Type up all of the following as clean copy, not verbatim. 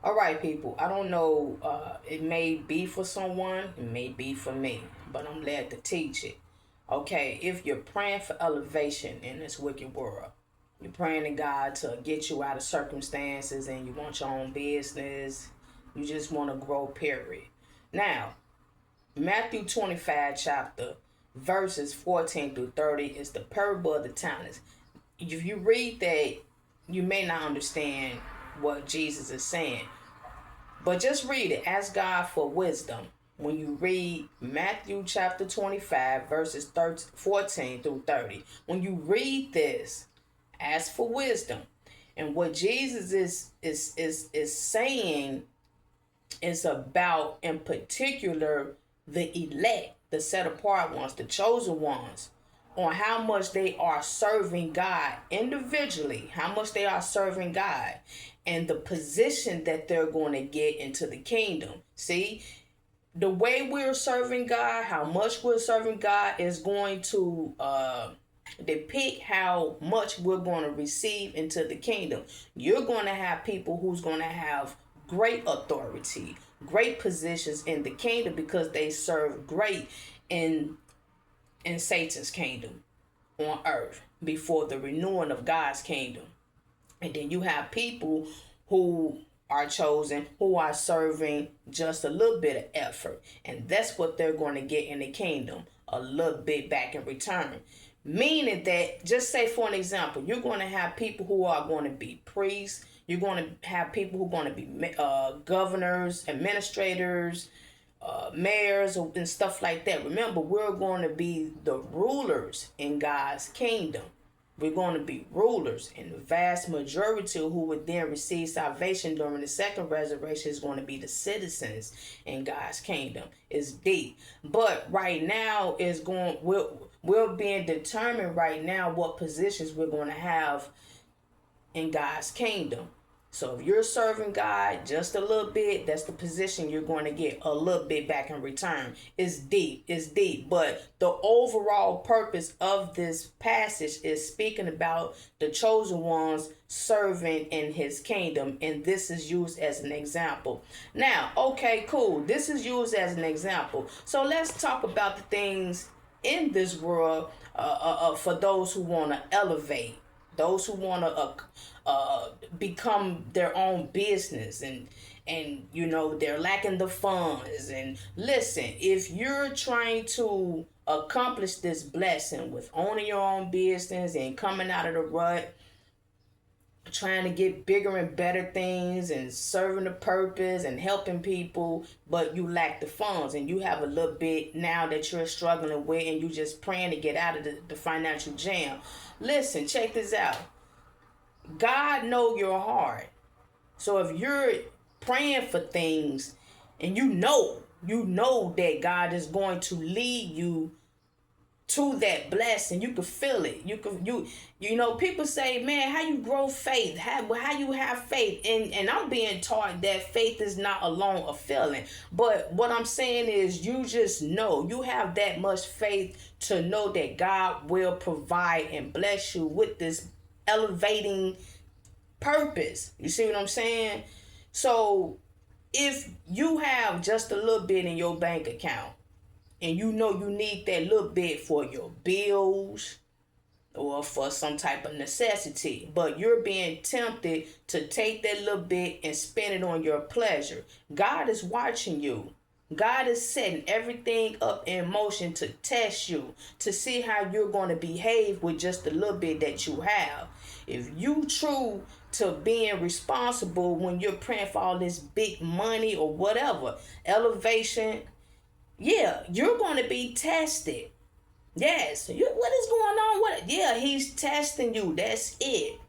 All right, people. I don't know. It may be for someone, it may be for me, but I'm glad to teach it. Okay, if you're praying for elevation in this wicked world, you're praying to God to get you out of circumstances and you want your own business, you just want to grow, period. Now, Matthew 25 chapter, verses 14 through 30 is the parable of the talents. If you read that, you may not understand what Jesus is saying. But just read it. Ask God for wisdom. When you read Matthew chapter 25, verses 14 through 30, when you read this, ask for wisdom. And what Jesus is saying is about, in particular, the elect, the set apart ones, the chosen ones, on how much they are serving God individually, how much they are serving God, and the position that they're going to get into the kingdom. See, the way we're serving God, how much we're serving God is going to depict how much we're going to receive into the kingdom. You're going to have people who's going to have great authority, great positions in the kingdom because they serve great in Satan's kingdom on earth before the renewing of God's kingdom. And then you have people who are chosen, who are serving just a little bit of effort. And that's what they're going to get in the kingdom, a little bit back in return. Meaning that, just say for an example, you're going to have people who are going to be priests. You're going to have people who are going to be governors, administrators, mayors, and stuff like that. Remember, we're going to be the rulers in God's kingdom. We're going to be rulers, and the vast majority who would then receive salvation during the second resurrection is going to be the citizens in God's kingdom. It's deep, but right now is going. We're being determined right now what positions we're going to have in God's kingdom. So if you're serving God just a little bit, that's the position you're going to get a little bit back in return. It's deep. It's deep. But the overall purpose of this passage is speaking about the chosen ones serving in his kingdom. And this is used as an example. Now, okay, cool. This is used as an example. So let's talk about the things in this world for those who want to elevate, those who want to become their own business, and you know they're lacking the funds. And listen, if you're trying to accomplish this blessing with owning your own business and coming out of the rut, trying to get bigger and better things and serving the purpose and helping people, but you lack the funds and you have a little bit now that you're struggling with and you just praying to get out of the financial jam. Listen, check this out. God know your heart. So if you're praying for things and you know that God is going to lead you to that blessing, you can feel it. You know, people say, man, how you grow faith? How you have faith? And I'm being taught that faith is not alone a feeling. But what I'm saying is you just know. You have that much faith to know that God will provide and bless you with this elevating purpose. You see what I'm saying? So if you have just a little bit in your bank account and you know you need that little bit for your bills or for some type of necessity, but you're being tempted to take that little bit and spend it on your pleasure, God is watching you. God is setting everything up in motion to test you, to see how you're going to behave with just the little bit that you have. If you true to being responsible when you're praying for all this big money or whatever, elevation, yeah, you're going to be tested. Yes, what is going on? Yeah, he's testing you. That's it.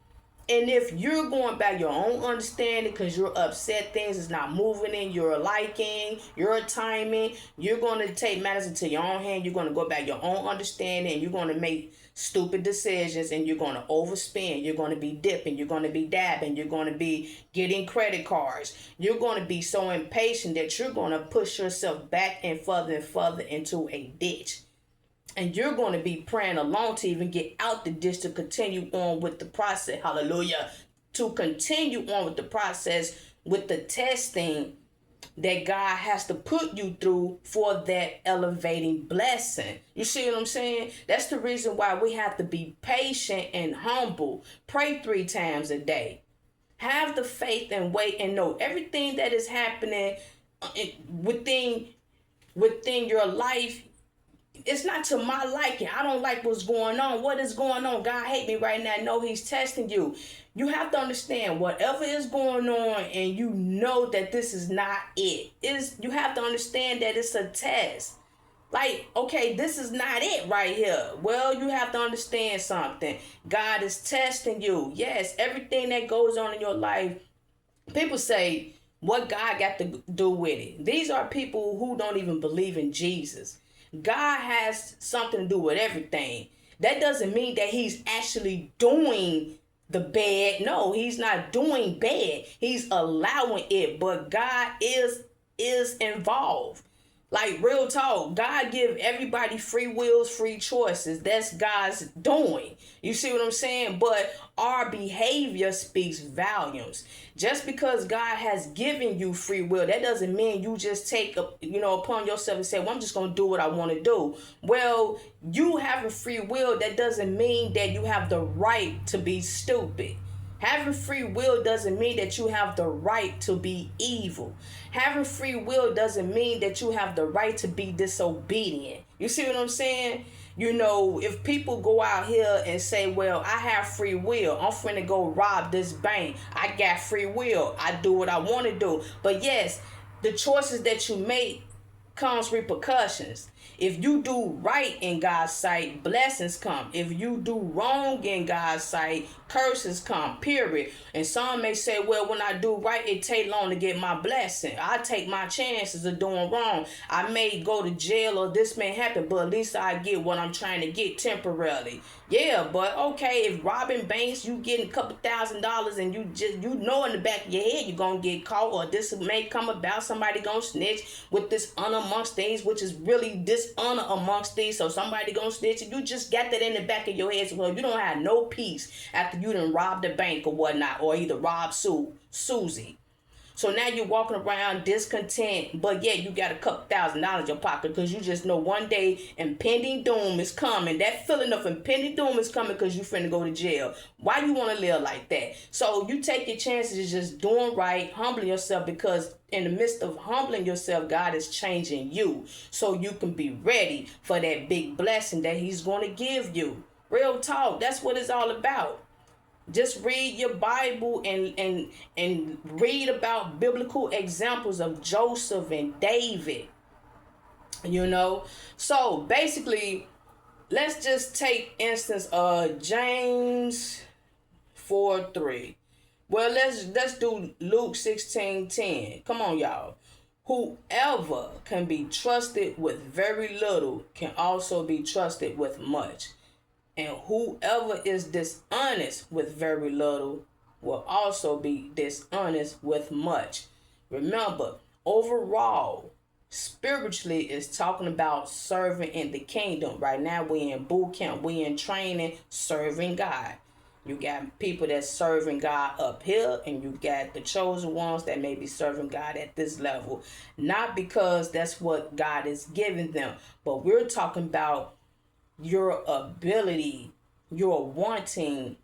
And if you're going by your own understanding because you're upset things is not moving in your liking, your timing, you're going to take matters into your own hand. You're going to go by your own understanding and you're going to make stupid decisions and you're going to overspend. You're going to be dipping. You're going to be dabbing. You're going to be getting credit cards. You're going to be so impatient that you're going to push yourself back and further into a ditch. And you're going to be praying along to even get out the ditch to continue on with the process. Hallelujah. To continue on with the process with the testing that God has to put you through for that elevating blessing. You see what I'm saying? That's the reason why we have to be patient and humble. Pray 3 times a day. Have the faith and wait and know everything that is happening within your life. It's not to my liking. I don't like what's going on. What is going on? God hate me right now. No, he's testing you. You have to understand whatever is going on, and you know that this is not it. You have to understand that it's a test. Like, okay, this is not it right here. Well, you have to understand something. God is testing you. Yes, everything that goes on in your life, people say, what God got to do with it? These are people who don't even believe in Jesus. God has something to do with everything. That doesn't mean that he's actually doing the bad. No, he's not doing bad. He's allowing it, but God is involved. Like, real talk, God give everybody free wills, free choices. That's God's doing. You see what I'm saying? But our behavior speaks volumes. Just because God has given you free will, that doesn't mean you just take upon yourself and say, well, I'm just going to do what I want to do. Well, you having free will, that doesn't mean that you have the right to be stupid. Having free will doesn't mean that you have the right to be evil. Having free will doesn't mean that you have the right to be disobedient. You see what I'm saying? If people go out here and say, well, I have free will, I'm finna go rob this bank. I got free will. I do what I want to do. But yes, the choices that you make comes repercussions. If you do right in God's sight, blessings come. If you do wrong in God's sight, curses come, period. And some may say, well, when I do right, it take long to get my blessing. I take my chances of doing wrong. I may go to jail or this may happen, but at least I get what I'm trying to get temporarily. Yeah, but okay, if robbing banks, you getting a couple $1,000s and you know in the back of your head you're going to get caught, or this may come about, somebody going to snitch with this honor amongst things, which is really dishonor amongst things, so somebody going to snitch, and you just got that in the back of your head. So, well, you don't have no peace after you done robbed the bank or whatnot, or either robbed Susie. So now you're walking around discontent, but yet you got a couple $1,000s in your pocket because you just know one day impending doom is coming. That feeling of impending doom is coming because you finna go to jail. Why you want to live like that? So you take your chances of just doing right, humbling yourself, because in the midst of humbling yourself, God is changing you so you can be ready for that big blessing that he's going to give you. Real talk, that's what it's all about. Just read your Bible and read about biblical examples of Joseph and David. So basically, let's just take instance James 4:3. Well, let's do Luke 16:10. Come on, y'all. Whoever can be trusted with very little can also be trusted with much. And whoever is dishonest with very little will also be dishonest with much. Remember, overall, spiritually is talking about serving in the kingdom. Right now, we in boot camp, we in training, serving God. You got people that's serving God up here, and you got the chosen ones that may be serving God at this level. Not because that's what God is giving them, but we're talking about your ability, your wanting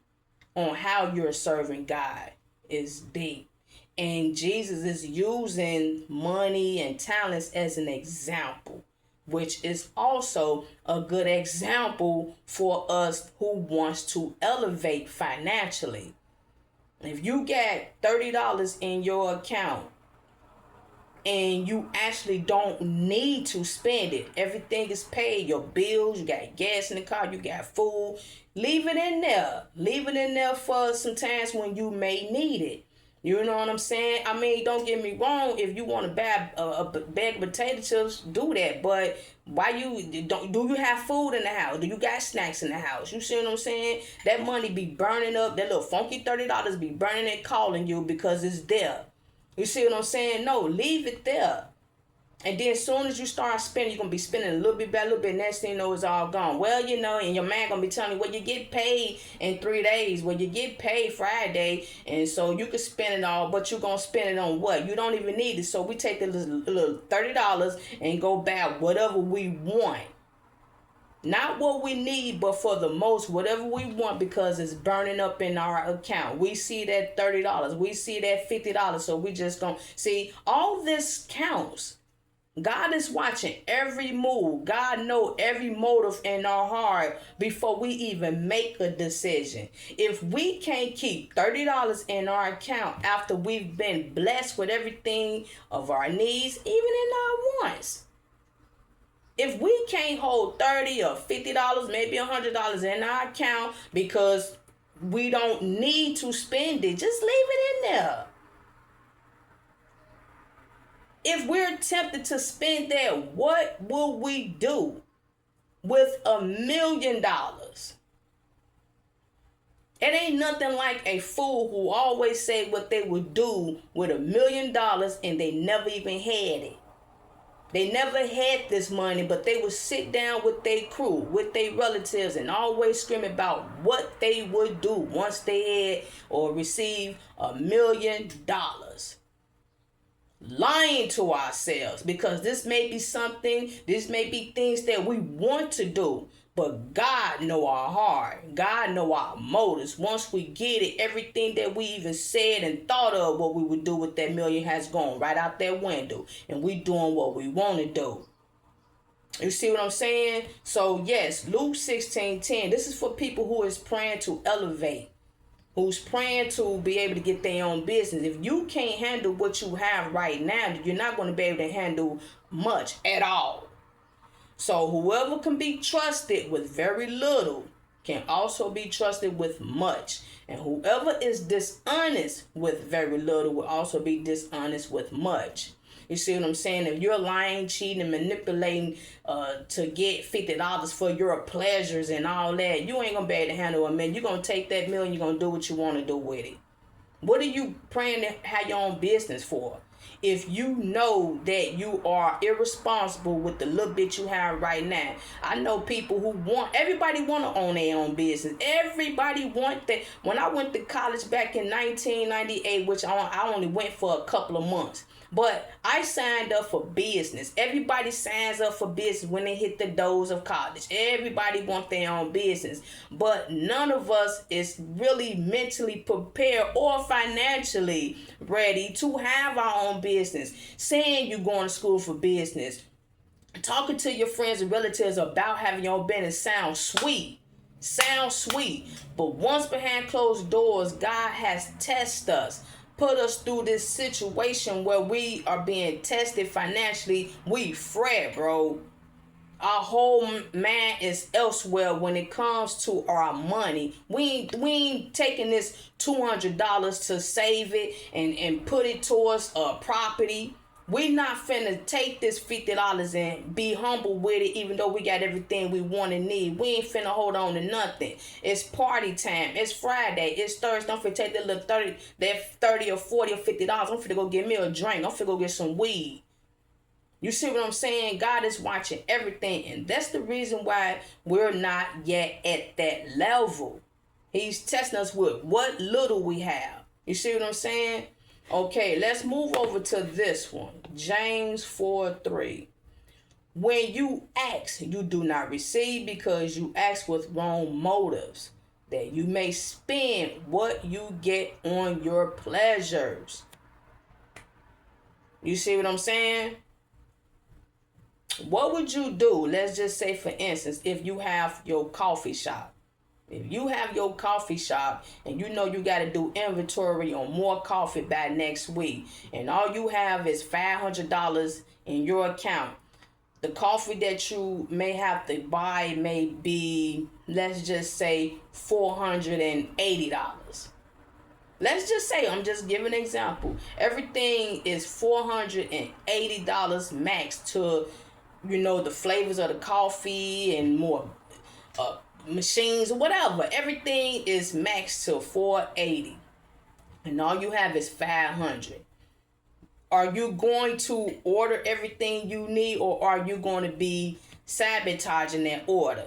on how you're serving God is deep. And Jesus is using money and talents as an example, which is also a good example for us who wants to elevate financially. If you got $30 in your account and you actually don't need to spend it, everything is paid, your bills, you got gas in the car, you got food, leave it in there. Leave it in there for some times when you may need it. You know what I'm saying? I mean, don't get me wrong. If you want to buy a bag of potato chips, do that. But why do you have food in the house? Do you got snacks in the house? You see what I'm saying? That money be burning up. That little funky $30 be burning and calling you because it's there. You see what I'm saying? No, leave it there. And then as soon as you start spending, you're going to be spending a little bit by a little bit. Next thing you know, it's all gone. Well, and your man going to be telling you, well, you get paid in 3 days. Well, you get paid Friday. And so you can spend it all, but you're going to spend it on what? You don't even need it. So we take the little $30 and go buy whatever we want. Not what we need, but for the most, whatever we want, because it's burning up in our account. We see that $30. We see that $50. So we just don't see all this counts. God is watching every move. God knows every motive in our heart before we even make a decision. If we can't keep $30 in our account after we've been blessed with everything of our needs, even in our wants, if we can't hold $30 or $50, maybe $100 in our account because we don't need to spend it, just leave it in there. If we're tempted to spend that, what will we do with $1 million? It ain't nothing like a fool who always say what they would do with $1 million and they never even had it. They never had this money, but they would sit down with their crew, with their relatives, and always scream about what they would do once they had or received $1 million. Lying to ourselves, because this may be things that we want to do, but God know our heart. God know our motives. Once we get it, everything that we even said and thought of what we would do with that $1 million has gone right out that window, and we doing what we want to do. You see what I'm saying? So yes, Luke 16:10. This is for people who is praying to elevate, who's praying to be able to get their own business. If you can't handle what you have right now, you're not going to be able to handle much at all. So whoever can be trusted with very little can also be trusted with much. And whoever is dishonest with very little will also be dishonest with much. You see what I'm saying? If you're lying, cheating, and manipulating to get $50 for your pleasures and all that, you ain't going to be able to handle $1 million. You're going to take that $1 million, you're going to do what you want to do with it. What are you praying to have your own business for? If you know that you are irresponsible with the little bit you have right now. I know people who everybody want to own their own business. Everybody want that. When I went to college back in 1998, which I only went for a couple of months, but I signed up for business. Everybody signs up for business when they hit the doors of college. Everybody wants their own business. But none of us is really mentally prepared or financially ready to have our own business. Saying you're going to school for business, talking to your friends and relatives about having your own business sounds sweet. But once behind closed doors, God has tested us, put us through this situation where we are being tested financially. We fret, bro. Our whole man is elsewhere when it comes to our money. We ain't taking this $200 to save it and put it towards a property. We not finna take this $50 and be humble with it, even though we got everything we want and need. We ain't finna hold on to nothing. It's party time. It's Friday. It's Thursday. I'm finna take that little 30 or 40 or $50. I'm finna go get me a drink. I'm finna go get some weed. You see what I'm saying? God is watching everything, and that's the reason why we're not yet at that level. He's testing us with what little we have. You see what I'm saying? Okay, let's move over to this one. James 4:3. When you ask, you do not receive, because you ask with wrong motives, that you may spend what you get on your pleasures. You see what I'm saying? What would you do? Let's just say, for instance, if you have your coffee shop. If you have your coffee shop and you know you got to do inventory on more coffee by next week, and all you have is $500 in your account, the coffee that you may have to buy may be, let's just say, $480. Let's just say, I'm just giving an example. Everything is $480 max to, the flavors of the coffee and more machines or whatever. Everything is maxed to $480, and all you have is $500. Are you going to order everything you need, or are you going to be sabotaging that order?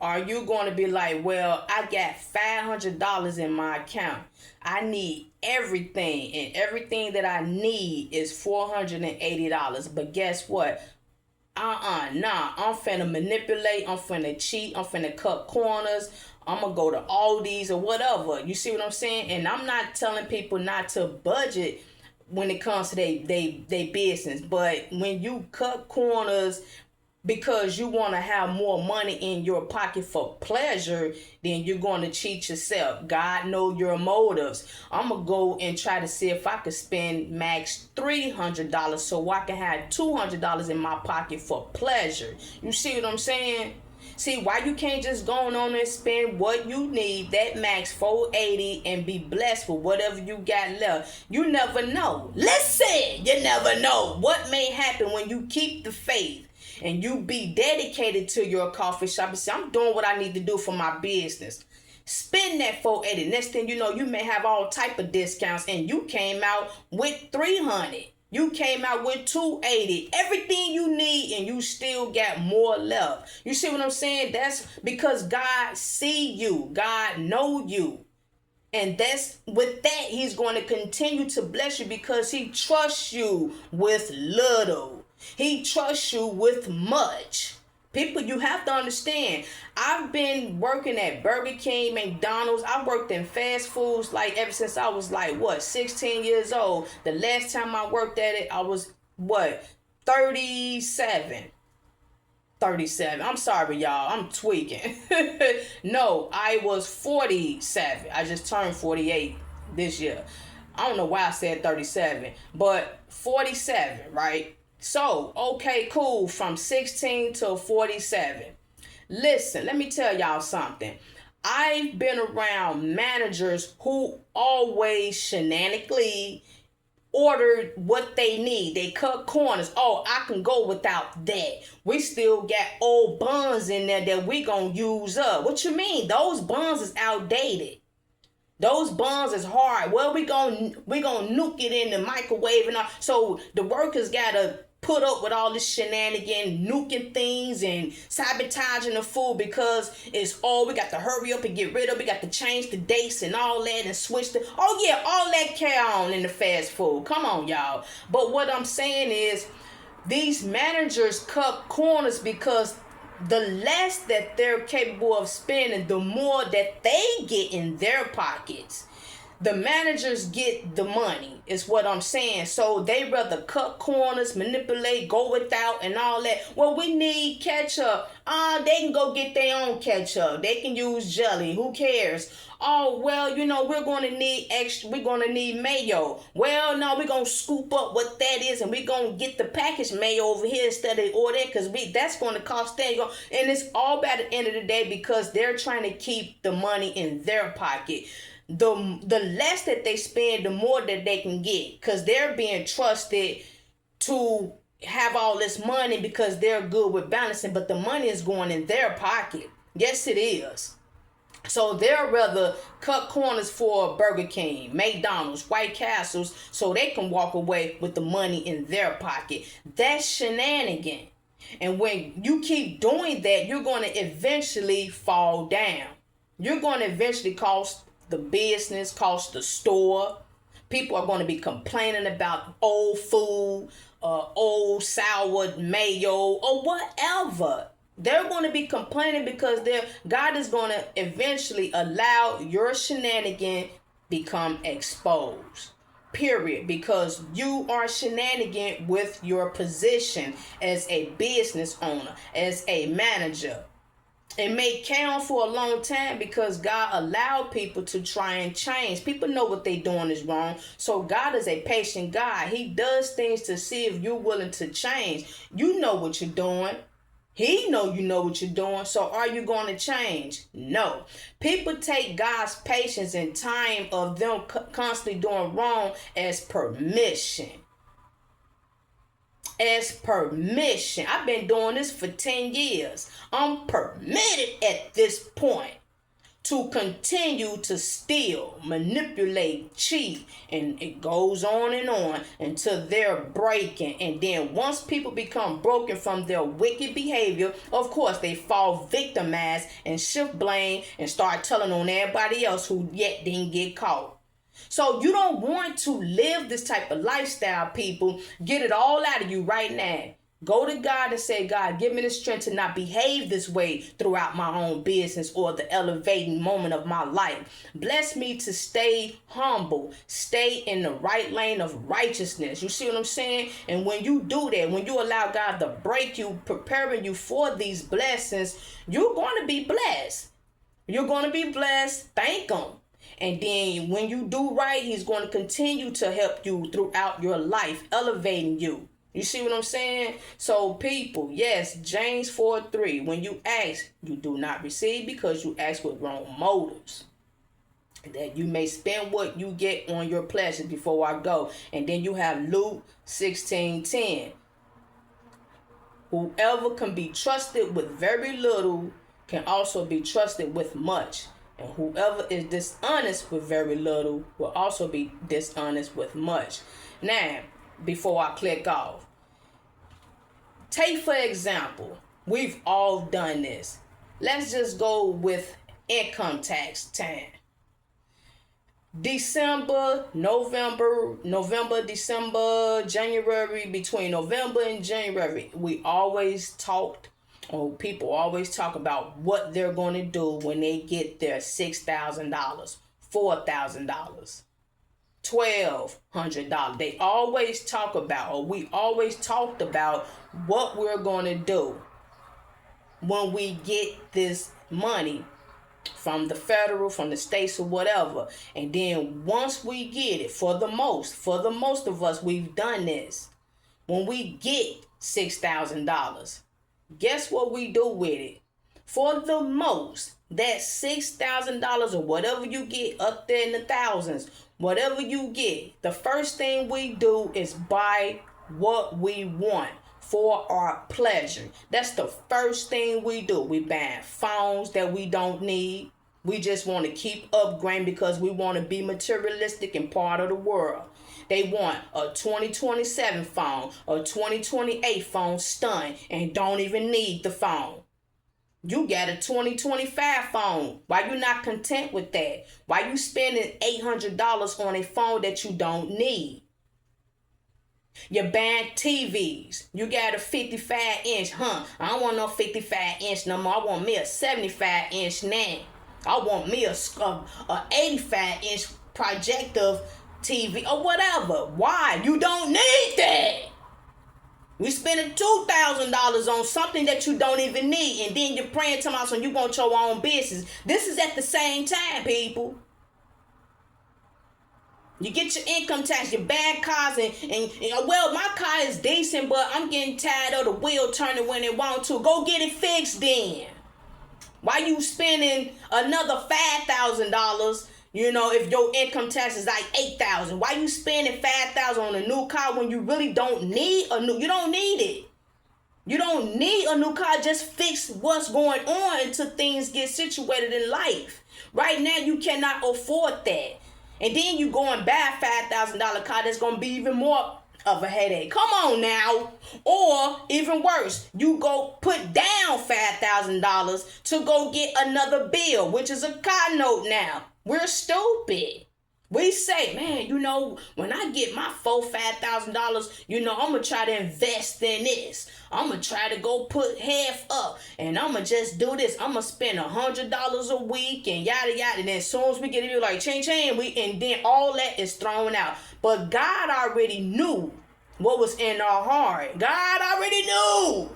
Are you going to be like, well, I got $500 in my account. I need everything, and everything that I need is $480. But guess what? Nah. I'm finna manipulate. I'm finna cheat. I'm finna cut corners. I'm gonna go to Aldi's or whatever. You see what I'm saying? And I'm not telling people not to budget when it comes to they business. But when you cut corners because you want to have more money in your pocket for pleasure, then you're going to cheat yourself. God know your motives. I'm going to go and try to see if I could spend max $300 so I can have $200 in my pocket for pleasure. You see what I'm saying? See why you can't just go on and spend what you need, that max 480, and be blessed with whatever you got left. You never know. Listen, you never know what may happen when you keep the faith and you be dedicated to your coffee shop and say, I'm doing what I need to do for my business. Spend that 480. Next thing you know, you may have all type of discounts, and you came out with 300. You came out with 280. Everything you need, and you still got more left. You see what I'm saying? That's because God see you. God know you. And that's with that, he's going to continue to bless you because he trusts you with little. He trusts you with much. People, you have to understand, I've been working at Burger King, McDonald's. I worked in fast foods like ever since I was 16 years old. The last time I worked at it, I was 37. 37. I'm sorry, y'all. I'm tweaking. No, I was 47. I just turned 48 this year. I don't know why I said 37, but 47, right? So, okay, cool. From 16 to 47. Listen, let me tell y'all something. I've been around managers who always shenanigans ordered what they need. They cut corners. Oh, I can go without that. We still got old buns in there that we gonna use up. What you mean? Those buns is outdated. Those buns is hard. Well, we gonna nuke it in the microwave and all. So the workers gotta put up with all this shenanigan, nuking things and sabotaging the food because it's all we got to hurry up and get rid of. We got to change the dates and all that and switch the all that carry on in the fast food. Come on, y'all. But what I'm saying is these managers cut corners because the less that they're capable of spending, the more that they get in their pockets. The managers get the money, is what I'm saying. So they rather cut corners, manipulate, go without, and all that. Well, we need ketchup. They can go get their own ketchup. They can use jelly. Who cares? Oh, well, we're going to need extra. We're going to need mayo. Well, no, we're going to scoop up what that is, and we're going to get the packaged mayo over here instead of order because that's going to cost them. And it's all by the end of the day because they're trying to keep the money in their pocket. The less that they spend, the more that they can get because they're being trusted to have all this money because they're good with balancing, but the money is going in their pocket. Yes, it is. So they'll rather cut corners for Burger King, McDonald's, White Castles, so they can walk away with the money in their pocket. That's shenanigan. And when you keep doing that, you're going to eventually fall down. You're going to eventually cost the business, cost the store. People are going to be complaining about old food, old sour mayo, or whatever. They're going to be complaining because God is going to eventually allow your shenanigan become exposed. Period. Because you are shenanigan with your position as a business owner, as a manager. It may carry on for a long time because God allowed people to try and change. People know what they're doing is wrong. So God is a patient God. He does things to see if you're willing to change. You know what you're doing. He know you know what you're doing. So are you going to change? No. People take God's patience and time of them constantly doing wrong as permission. As permission. I've been doing this for 10 years. I'm permitted at this point. to continue to steal, manipulate, cheat, and it goes on until they're breaking. And then once people become broken from their wicked behavior, of course they fall victimized and shift blame and start telling on everybody else who yet didn't get caught. So you don't want to live this type of lifestyle, people. Get it all out of you right now. Go to God and say, God, give me the strength to not behave this way throughout my own business or the elevating moment of my life. Bless me to stay humble, stay in the right lane of righteousness. You see what I'm saying? And when you do that, when you allow God to break you, preparing you for these blessings, you're going to be blessed. You're going to be blessed. Thank Him. And then when you do right, He's going to continue to help you throughout your life, elevating you. You see what I'm saying? So people, yes, James 4:3, when you ask, you do not receive because you ask with wrong motives, that you may spend what you get on your pleasures. Before I go, and then you have Luke 16:10. Whoever can be trusted with very little can also be trusted with much. And whoever is dishonest with very little will also be dishonest with much. Now, before I click off, take for example, we've all done this. Let's just go with income tax time. November, December, January, between November and January, we always talked, or people always talk about what they're going to do when they get their $6,000, $4,000. $1,200. They always talk about, or we always talked about what we're going to do when we get this money from the federal, from the states, or whatever. And then once we get it, for the most of us, we've done this. When we get $6,000, guess what we do with it? For the most, that $6,000 or whatever you get up there in the thousands, whatever you get, the first thing we do is buy what we want for our pleasure. That's the first thing we do. We buy phones that we don't need. We just want to keep upgrading because we want to be materialistic and part of the world. They want a 2027 phone, a 2028 phone stun, and don't even need the phone. You got a 2025 phone. Why you not content with that? Why you spending $800 on a phone that you don't need? You're buying TVs. You got a 55-inch. I don't want no 55-inch no more. I want me a 75-inch now. I want me a 85-inch projector TV or whatever. Why? You don't need that. We spending $2,000 on something that you don't even need, and then you're praying to myself you want your own business. This is at the same time, people. You get your income tax, your bad cars, and well, my car is decent, but I'm getting tired of the wheel turning when it wants to. Go get it fixed then. Why you spending another $5,000? If your income tax is like $8,000, why you spending $5,000 on a new car when you really don't need you don't need it. You don't need a new car. Just fix what's going on until things get situated in life. Right now, you cannot afford that. And then you go and buy a $5,000 car that's going to be even more of a headache. Come on now. Or even worse, you go put down $5,000 to go get another bill, which is a car note now. We're stupid. We say, man, when I get my $5,000, I'm going to try to invest in this. I'm going to try to go put half up, and I'm going to just do this. I'm going to spend $100 a week and yada, yada. And then as soon as we get it, like, ching, and then all that is thrown out. But God already knew what was in our heart. God already knew.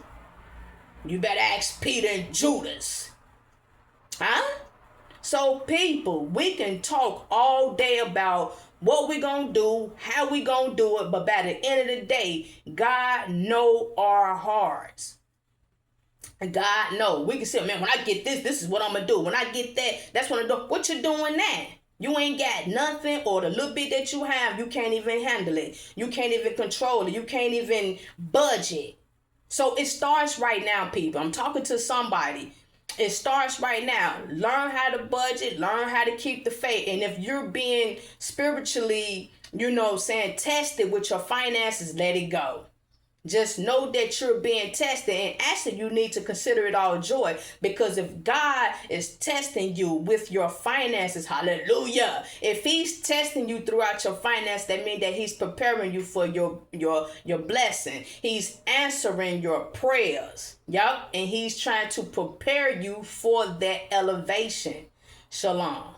You better ask Peter and Judas. Huh? So people, we can talk all day about what we gonna do, how we gonna do it, but by the end of the day, God know our hearts. And God know. We can say, man, when I get this is what I'm gonna do. When I get that, that's what I'm doing. What you doing now? You ain't got nothing, or the little bit that you have, you can't even handle it. You can't even control it. You can't even budget. So it starts right now, people. I'm talking to somebody. It starts right now. Learn how to budget, learn how to keep the faith. And if you're being spiritually, tested with your finances, let it go. Just know that you're being tested, and actually you need to consider it all joy, because if God is testing you with your finances, hallelujah, if he's testing you throughout your finance, that means that he's preparing you for your blessing. He's answering your prayers. Yup. And he's trying to prepare you for that elevation. Shalom.